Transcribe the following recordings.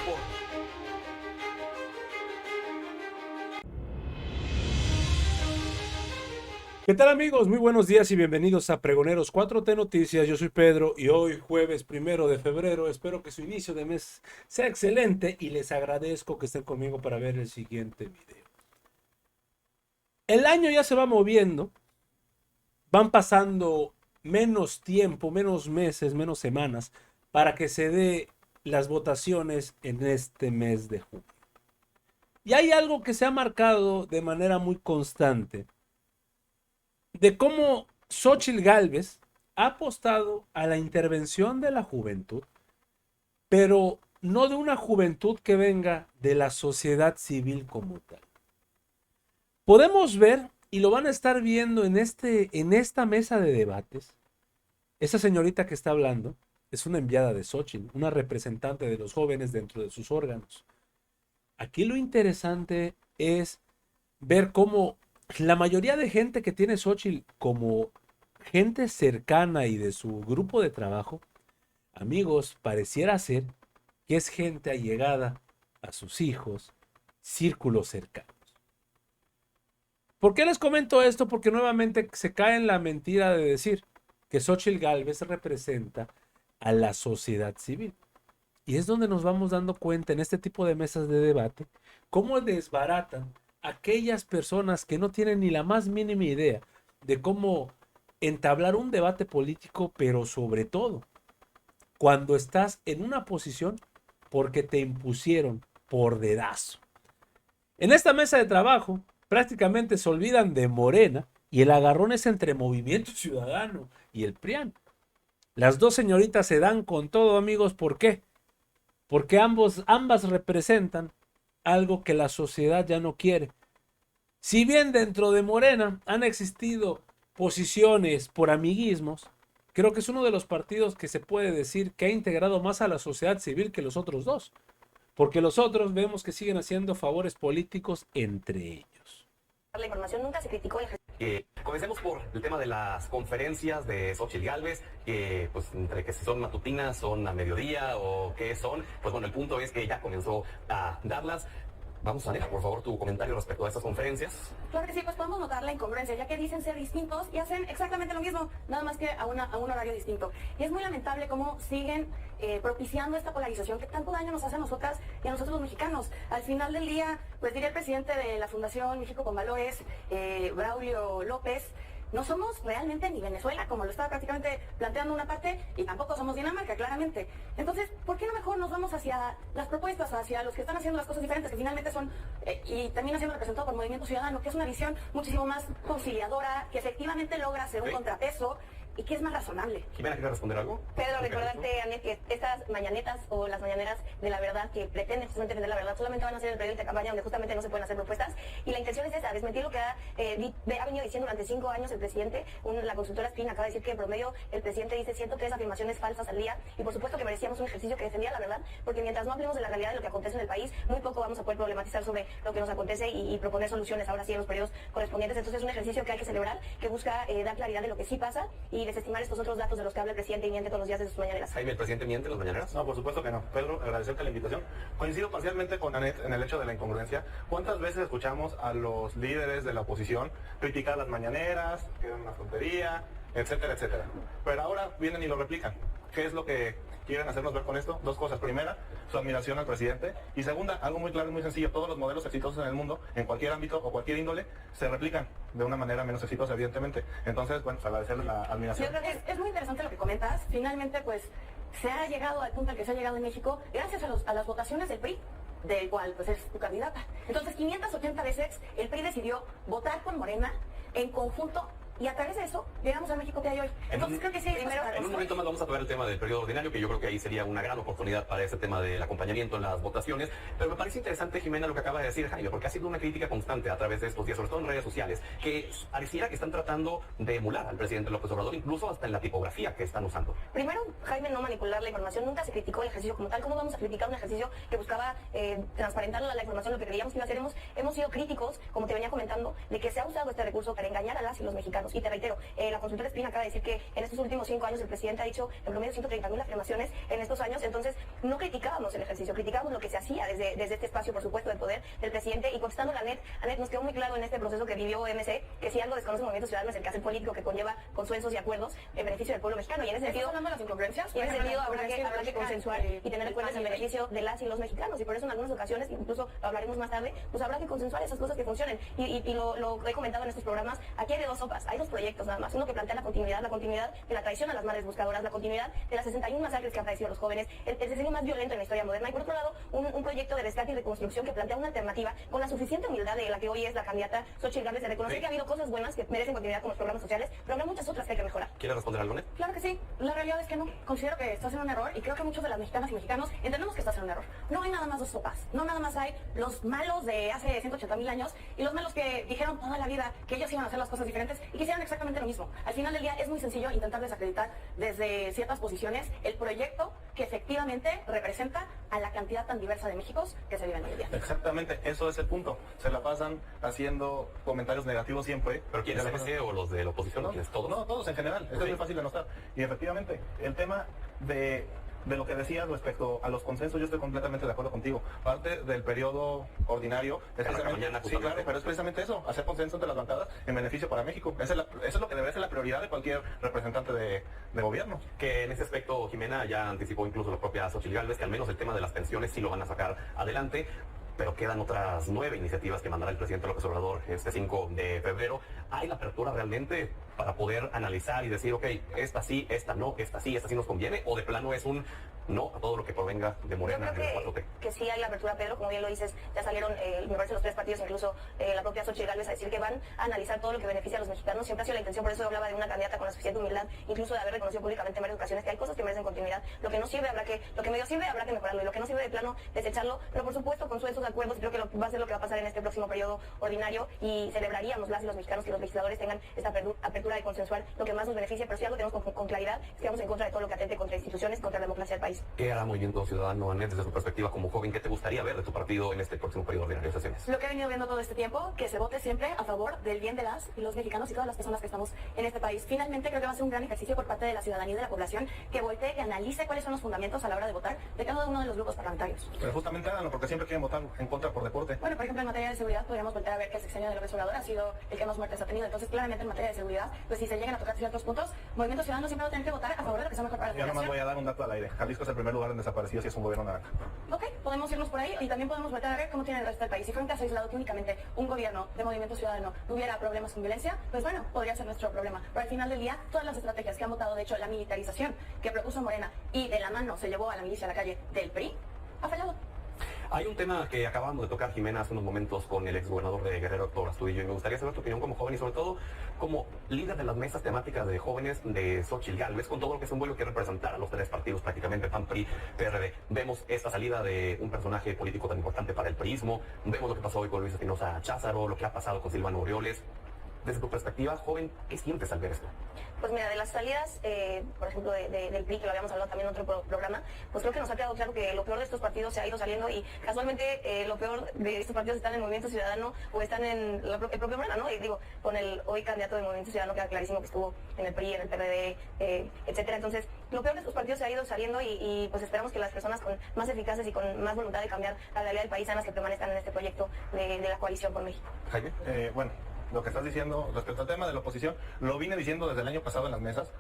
por... ¿Qué tal amigos? Muy buenos días y bienvenidos a Pregoneros 4T Noticias. Yo soy Pedro y hoy jueves 1 de febrero espero que su inicio de mes sea excelente y les agradezco que estén conmigo para ver el siguiente video. El año ya se va moviendo, van pasando menos tiempo, menos meses, menos semanas para que se dé las votaciones en este mes de junio. Y hay algo que se ha marcado de manera muy constante de cómo Xóchitl Gálvez ha apostado a la intervención de la juventud, pero no de una juventud que venga de la sociedad civil como tal. Podemos ver, y lo van a estar viendo en esta mesa de debates, esa señorita que está hablando es una enviada de Xóchitl, una representante de los jóvenes dentro de sus órganos. Aquí lo interesante es ver cómo la mayoría de gente que tiene Xóchitl como gente cercana y de su grupo de trabajo, amigos, pareciera ser que es gente allegada a sus hijos, círculos cercanos. ¿Por qué les comento esto? Porque nuevamente se cae en la mentira de decir que Xóchitl Gálvez representa a la sociedad civil. Y es donde nos vamos dando cuenta en este tipo de mesas de debate cómo desbaratan aquellas personas que no tienen ni la más mínima idea de cómo entablar un debate político, pero sobre todo cuando estás en una posición porque te impusieron por dedazo. En esta mesa de trabajo prácticamente se olvidan de Morena y el agarrón es entre Movimiento Ciudadano y el PRIAN. Las dos señoritas se dan con todo, amigos. ¿Por qué? Porque ambas representan algo que la sociedad ya no quiere. Si bien dentro de Morena han existido posiciones por amiguismos, creo que es uno de los partidos que se puede decir que ha integrado más a la sociedad civil que los otros dos, porque los otros vemos que siguen haciendo favores políticos entre ellos. La información nunca se criticó. Comencemos por el tema de las conferencias de Xóchitl Gálvez, que pues entre que si son matutinas, son a mediodía o qué son, pues bueno, el punto es que ya comenzó a darlas. Vamos a leer, por favor, tu comentario respecto a estas conferencias. Claro que sí, pues podemos notar la incongruencia, ya que dicen ser distintos y hacen exactamente lo mismo, nada más que a un horario distinto. Y es muy lamentable cómo siguen propiciando esta polarización que tanto daño nos hace a nosotras y a nosotros los mexicanos. Al final del día, pues diría el presidente de la Fundación México con Valores, Braulio López, no somos realmente ni Venezuela, como lo estaba prácticamente planteando una parte, y tampoco somos Dinamarca, claramente. Entonces, ¿por qué no mejor nos vamos hacia las propuestas, hacia los que están haciendo las cosas diferentes, que finalmente son, y también siendo representado por Movimiento Ciudadano, que es una visión muchísimo más conciliadora, que efectivamente logra ser un contrapeso, y que es más razonable? Jimena, ¿quieres responder algo? Pedro, recordarte, Anet, que estas mañanetas o las mañaneras de la verdad que pretenden justamente defender la verdad solamente van a ser el periodo de campaña donde justamente no se pueden hacer propuestas, y la intención es esa, desmentir lo que ha venido diciendo durante 5 años el presidente. La consultora Spin acaba de decir que en promedio el presidente dice 103 afirmaciones falsas al día, y por supuesto que merecíamos un ejercicio que defendía la verdad, porque mientras no hablemos de la realidad de lo que acontece en el país, muy poco vamos a poder problematizar sobre lo que nos acontece y proponer soluciones ahora sí en los periodos correspondientes. Entonces es un ejercicio que hay que celebrar, que busca dar claridad de lo que sí pasa y desestimar estos otros datos de los que habla el presidente y miente todos los días de sus mañaneras. Jaime, ¿el presidente miente en las mañaneras? No, por supuesto que no. Pedro, agradecerte la invitación. Coincido parcialmente con Anet en el hecho de la incongruencia. ¿Cuántas veces escuchamos a los líderes de la oposición criticar las mañaneras, que eran una tontería, etcétera, etcétera? Pero ahora vienen y lo replican. ¿Qué es lo que quieren hacernos ver con esto? Dos cosas. Primera, su admiración al presidente. Y segunda, algo muy claro y muy sencillo. Todos los modelos exitosos en el mundo, en cualquier ámbito o cualquier índole, se replican de una manera menos exitosa, evidentemente. Entonces, bueno, agradecerle la admiración. Yo creo que es muy interesante lo que comentas. Finalmente, pues, se ha llegado al punto al que se ha llegado en México gracias a las votaciones del PRI, del cual pues es tu candidata. Entonces, 580 veces el PRI decidió votar con Morena en conjunto, y a través de eso llegamos al México que hay hoy. Entonces creo que sí, primero... En un momento más vamos a tocar el tema del periodo ordinario, que yo creo que ahí sería una gran oportunidad para ese tema del acompañamiento en las votaciones. Pero me parece interesante, Jimena, lo que acaba de decir Jaime, porque ha sido una crítica constante a través de estos días, sobre todo en redes sociales, que pareciera que están tratando de emular al presidente López Obrador, incluso hasta en la tipografía que están usando. Primero, Jaime, no manipular la información. Nunca se criticó el ejercicio como tal. ¿Cómo vamos a criticar un ejercicio que buscaba transparentar la información, lo que creíamos que iba a hacer? Hemos sido críticos, como te venía comentando, de que se ha usado este recurso para engañar a las y los mexicanos. Y te reitero, la consultora Espina acaba de decir que en estos últimos 5 años el presidente ha dicho en promedio 130,000 afirmaciones en estos años. Entonces, no criticábamos el ejercicio, criticábamos lo que se hacía desde este espacio, por supuesto, del poder del presidente. Y contestando a Anet, nos quedó muy claro en este proceso que vivió MC que si algo desconoce el Movimiento Ciudadano es el quehacer político que conlleva consensos y acuerdos en beneficio del pueblo mexicano. Y en ese sentido, hablando de las incongruencias, y en ese sentido habrá que consensuar y tener en cuenta el beneficio de las y los mexicanos. Y por eso en algunas ocasiones, incluso lo hablaremos más tarde, pues habrá que consensuar esas cosas que funcionen. Y lo he comentado en estos programas, aquí hay de dos sopas, hay dos proyectos nada más. Uno que plantea la continuidad de la traición a las madres buscadoras, la continuidad de las 61 masacres que han padecido los jóvenes, el diseño más violento en la historia moderna. Y por otro lado, un proyecto de rescate y reconstrucción que plantea una alternativa con la suficiente humildad de la que hoy es la candidata Xóchitl Gálvez, de reconocer que ha habido cosas buenas que merecen continuidad con los programas sociales, pero habrá muchas otras que hay que mejorar. ¿Quiere responder algo, Net? Claro que sí. La realidad es que no. Considero que estás en un error y creo que muchos de las mexicanas y mexicanos entendemos que estás en un error. No hay nada más dos sopas. No nada más hay los malos de hace 180,000 años y los malos que dijeron toda la vida que ellos iban a hacer las cosas diferentes y que hicieron exactamente lo mismo. Al final del día es muy sencillo intentar desacreditar desde ciertas posiciones el proyecto que efectivamente representa a la cantidad tan diversa de Méxicos que se viven hoy en día. Exactamente, eso es el punto. Se la pasan haciendo comentarios negativos siempre. ¿Pero quién es MC o los de la oposición? No, ¿Quiénes? ¿Todos? No, todos en general. Esto es muy fácil de notar. Y efectivamente, el tema de lo que decías respecto a los consensos, yo estoy completamente de acuerdo contigo. Parte del periodo ordinario es precisamente, sí, claro, pero es precisamente eso, hacer consenso entre las bancadas en beneficio para México. Eso es lo que debe ser la prioridad de cualquier representante de gobierno. Que en ese aspecto Jimena ya anticipó incluso la propia Xóchitl Gálvez que al menos el tema de las pensiones sí lo van a sacar adelante. Pero quedan otras 9 iniciativas que mandará el presidente López Obrador este 5 de febrero. ¿Hay la apertura realmente para poder analizar y decir, ok, esta sí, esta no, esta sí nos conviene? ¿O de plano es un no a todo lo que provenga de Morena en el 4T? Que sí hay la apertura, Pedro, como bien lo dices, ya salieron, me parece, los 3 partidos, incluso la propia Xóchitl Gálvez, a decir que van a analizar todo lo que beneficia a los mexicanos. Siempre ha sido la intención, por eso yo hablaba de una candidata con la suficiente humildad, incluso de haber reconocido públicamente en varias ocasiones que hay cosas que merecen continuidad. Lo que no sirve, lo que medio sirve, habrá que mejorarlo, y lo que no sirve de plano, desecharlo, pero por supuesto con esos acuerdos. Creo que va a ser lo que va a pasar en este próximo periodo ordinario, y celebraríamos las y los mexicanos que los legisladores tengan esta apertura de consensuar lo que más nos beneficie, pero si algo tenemos con claridad es que vamos en contra de todo lo que atente contra instituciones, contra la democracia del país. ¿Qué hará Movimiento Ciudadano, Anet, desde su perspectiva como joven? ¿Qué te gustaría ver de tu partido en este próximo periodo ordinario de sesiones? Lo que he venido viendo todo este tiempo, que se vote siempre a favor del bien de las y los mexicanos y todas las personas que estamos en este país. Finalmente creo que va a ser un gran ejercicio por parte de la ciudadanía y de la población que voltee y analice cuáles son los fundamentos a la hora de votar de cada uno de los grupos parlamentarios. Pero justamente háganlo, porque siempre quieren votar en contra por deporte. Bueno, por ejemplo, en materia de seguridad podríamos volver a ver que el sexenio de López Obrador ha sido el que más muertes ha tenido. Entonces, claramente en materia de seguridad, pues si se llegan a tocar ciertos puntos, Movimiento Ciudadano siempre va a tener que votar a favor de lo que sea mejor para la Yo población. nomás voy a dar un dato al aire. Jalisco es el primer lugar en desaparecidos y es un gobierno naranja. Ok, podemos irnos por ahí y también podemos volver a ver cómo tiene el resto del país. Si fuera un caso aislado que únicamente un gobierno de Movimiento Ciudadano tuviera problemas con violencia, pues bueno, podría ser nuestro problema. Pero al final del día, todas las estrategias que han votado, de hecho, la militarización que propuso Morena y de la mano se llevó a la milicia a la calle del PRI, ha fallado. Hay un tema que acabamos de tocar, Jimena, hace unos momentos con el exgobernador de Guerrero, Héctor Astudillo, y me gustaría saber tu opinión como joven y sobre todo como líder de las mesas temáticas de jóvenes de Xóchitl Gálvez, con todo lo que es un vuelo que representar a los 3 partidos prácticamente, PAN, PRI, PRD. Vemos esta salida de un personaje político tan importante para el priismo, vemos lo que pasó hoy con Luis Espinosa Cházaro, lo que ha pasado con Silvano Aureoles. Desde tu perspectiva, joven, ¿qué sientes al ver esto? Pues mira, de las salidas, por ejemplo, del PRI, que lo habíamos hablado también en otro programa, pues creo que nos ha quedado claro que lo peor de estos partidos se ha ido saliendo, y casualmente lo peor de estos partidos están en el Movimiento Ciudadano o están en el propio Morena, ¿no? Y digo, con el hoy candidato del Movimiento Ciudadano queda clarísimo que estuvo en el PRI, en el PRD, etcétera. Entonces, lo peor de estos partidos se ha ido saliendo, y pues esperamos que las personas con más eficaces y con más voluntad de cambiar la realidad del país sean las que permanezcan en este proyecto de la coalición por México. Jaime. Bueno, lo que estás diciendo respecto al tema de la oposición, lo vine diciendo desde el año pasado en las mesas.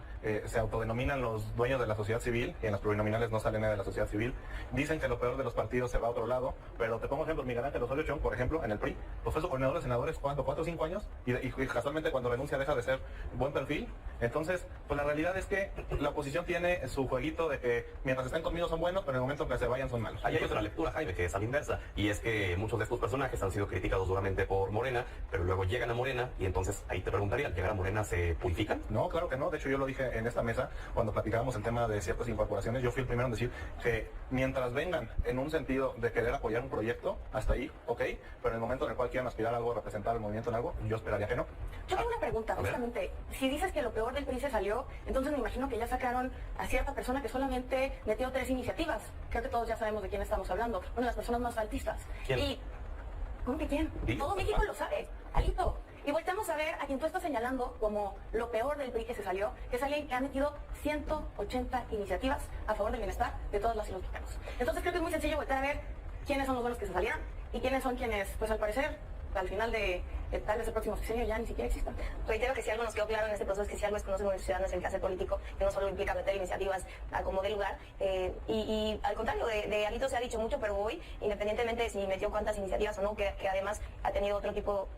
Se autodenominan los dueños de la sociedad civil, y en las plurinominales no sale nada de la sociedad civil. Dicen que lo peor de los partidos se va a otro lado, pero te pongo ejemplos. Miguel Ángel Osorio Chong, por ejemplo, en el PRI, pues fue su coordinador de senadores, ¿cuánto? 4 o 5 años, y casualmente cuando renuncia deja de ser buen perfil. Entonces, pues la realidad es que la oposición tiene su jueguito de que mientras estén conmigo son buenos, pero en el momento en que se vayan son malos. Ahí hay otra lectura, Jaime, que es a la inversa, y es que muchos de estos personajes han sido criticados duramente por Morena, pero luego llegan a Morena, y entonces ahí te preguntaría, ¿al llegar a Morena se purifican? No, claro que no. De hecho, yo lo dije en esta mesa cuando platicábamos el tema de ciertas incorporaciones. Yo fui el primero en decir que mientras vengan en un sentido de querer apoyar un proyecto, hasta ahí, ok, pero en el momento en el cual quieran aspirar a algo, representar el movimiento en algo, yo esperaría que no. Yo tengo una pregunta, justamente. Si dices que lo peor del PRI se salió, entonces me imagino que ya sacaron a cierta persona que solamente metió 3 iniciativas. Creo que todos ya sabemos de quién estamos hablando. Una de las personas más faltistas. ¿Quién? Y, ¿cómo que quién? Dilo. Todo México lo sabe. Alito. Y volteamos a ver a quien tú estás señalando como lo peor del PRI que se salió, que es alguien que ha metido 180 iniciativas a favor del bienestar de todas las y los mexicanos. Entonces creo que es muy sencillo voltear a ver quiénes son los buenos que se salieron y quiénes son quienes, pues al parecer, al final de tal vez el próximo sexenio ya ni siquiera existan. Reitero que si algo nos quedó claro en este proceso es que si algo es conocer a los ciudadanos el quehacer político, que no solo implica meter iniciativas a como dé lugar, y al contrario, de Alito se ha dicho mucho, pero hoy, independientemente de si metió cuántas iniciativas o no, que además ha tenido otro tipo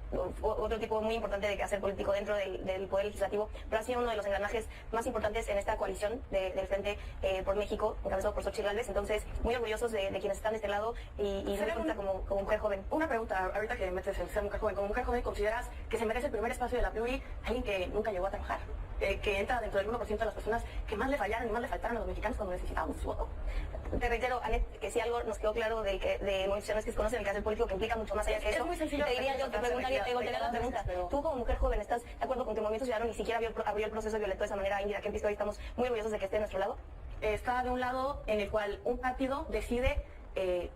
muy importante de quehacer político dentro del Poder Legislativo, pero ha sido uno de los engranajes más importantes en esta coalición del Frente por México, encabezado por Xochitl Gálvez. Entonces, muy orgullosos de quienes están de este lado y muy contenta como mujer joven. Una pregunta, ahorita que metes el ser mujer joven, como mujer joven, ¿consideras que se merece el primer espacio de la PRI alguien que nunca llegó a trabajar? Que entra dentro del 1% de las personas que más le fallaron y más le faltaron a los mexicanos cuando necesitábamos su voto. Te reitero, Anet, que si algo nos quedó claro de movilizaciones que se conocen el quehacer político, que implica mucho más allá que eso. Es muy sencillo. Te diría yo, te preguntaría, te voltearía la pregunta. Pero... Tú como mujer joven, ¿estás de acuerdo con que el Movimiento Ciudadano ni siquiera abrió el proceso y violentó de esa manera a Indira Kempis, que hoy estamos muy orgullosos de que esté a nuestro lado? Está de un lado en el cual un partido decide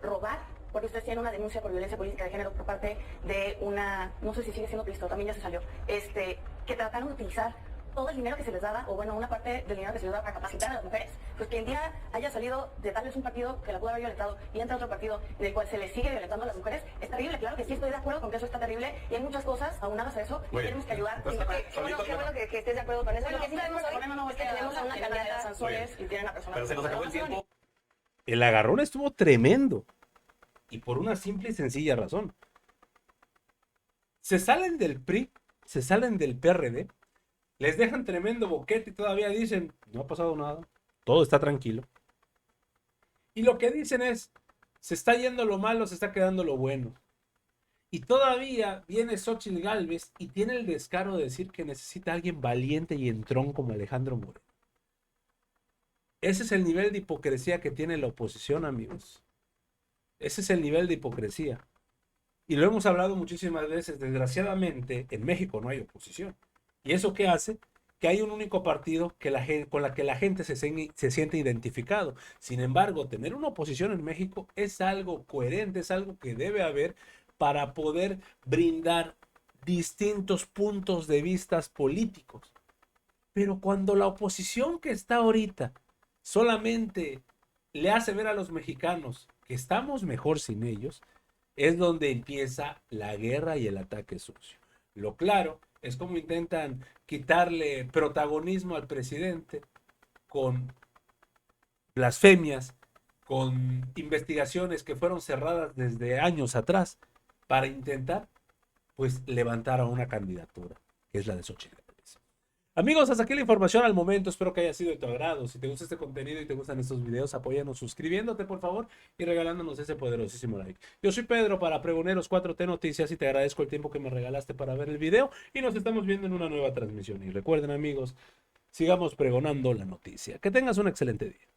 robar, porque ustedes tienen una denuncia por violencia política de género por parte de una, no sé si sigue siendo Cristo, también ya se salió, que trataron de utilizar todo el dinero que se les daba, o bueno, una parte del dinero que se les daba para capacitar a las mujeres. Pues que en día haya salido de tal vez un partido que la pudo haber violentado y entra otro partido en el cual se les sigue violentando a las mujeres, es terrible. Claro que sí, estoy de acuerdo con que eso está terrible y hay muchas cosas aunadas a eso y tenemos que ayudar. Qué bueno que estés de acuerdo con eso. Lo que sí sabemos hoy es que tenemos a una candidata Sanzueles y tienen a personas. Pero se nos acabó el tiempo. El agarrón estuvo tremendo. Y por una simple y sencilla razón. Se salen del PRI, se salen del PRD, les dejan tremendo boquete y todavía dicen, no ha pasado nada, todo está tranquilo. Y lo que dicen es, se está yendo lo malo, se está quedando lo bueno. Y todavía viene Xochitl Gálvez y tiene el descaro de decir que necesita a alguien valiente y entrón como Alejandro Moreno. Ese es el nivel de hipocresía que tiene la oposición, amigos. Ese es el nivel de hipocresía. Y lo hemos hablado muchísimas veces. Desgraciadamente, en México no hay oposición. ¿Y eso qué hace? Que hay un único partido con la que la gente se siente identificado. Sin embargo, tener una oposición en México es algo coherente, es algo que debe haber para poder brindar distintos puntos de vista políticos. Pero cuando la oposición que está ahorita solamente le hace ver a los mexicanos que estamos mejor sin ellos, es donde empieza la guerra y el ataque sucio. Lo claro es como intentan quitarle protagonismo al presidente con blasfemias, con investigaciones que fueron cerradas desde años atrás para intentar, pues, levantar a una candidatura, que es la de Xochitl. Amigos, hasta aquí la información al momento. Espero que haya sido de tu agrado. Si te gusta este contenido y te gustan estos videos, apóyanos suscribiéndote, por favor, y regalándonos ese poderosísimo like. Yo soy Pedro para Pregoneros 4T Noticias y te agradezco el tiempo que me regalaste para ver el video y nos estamos viendo en una nueva transmisión. Y recuerden, amigos, sigamos pregonando la noticia. Que tengas un excelente día.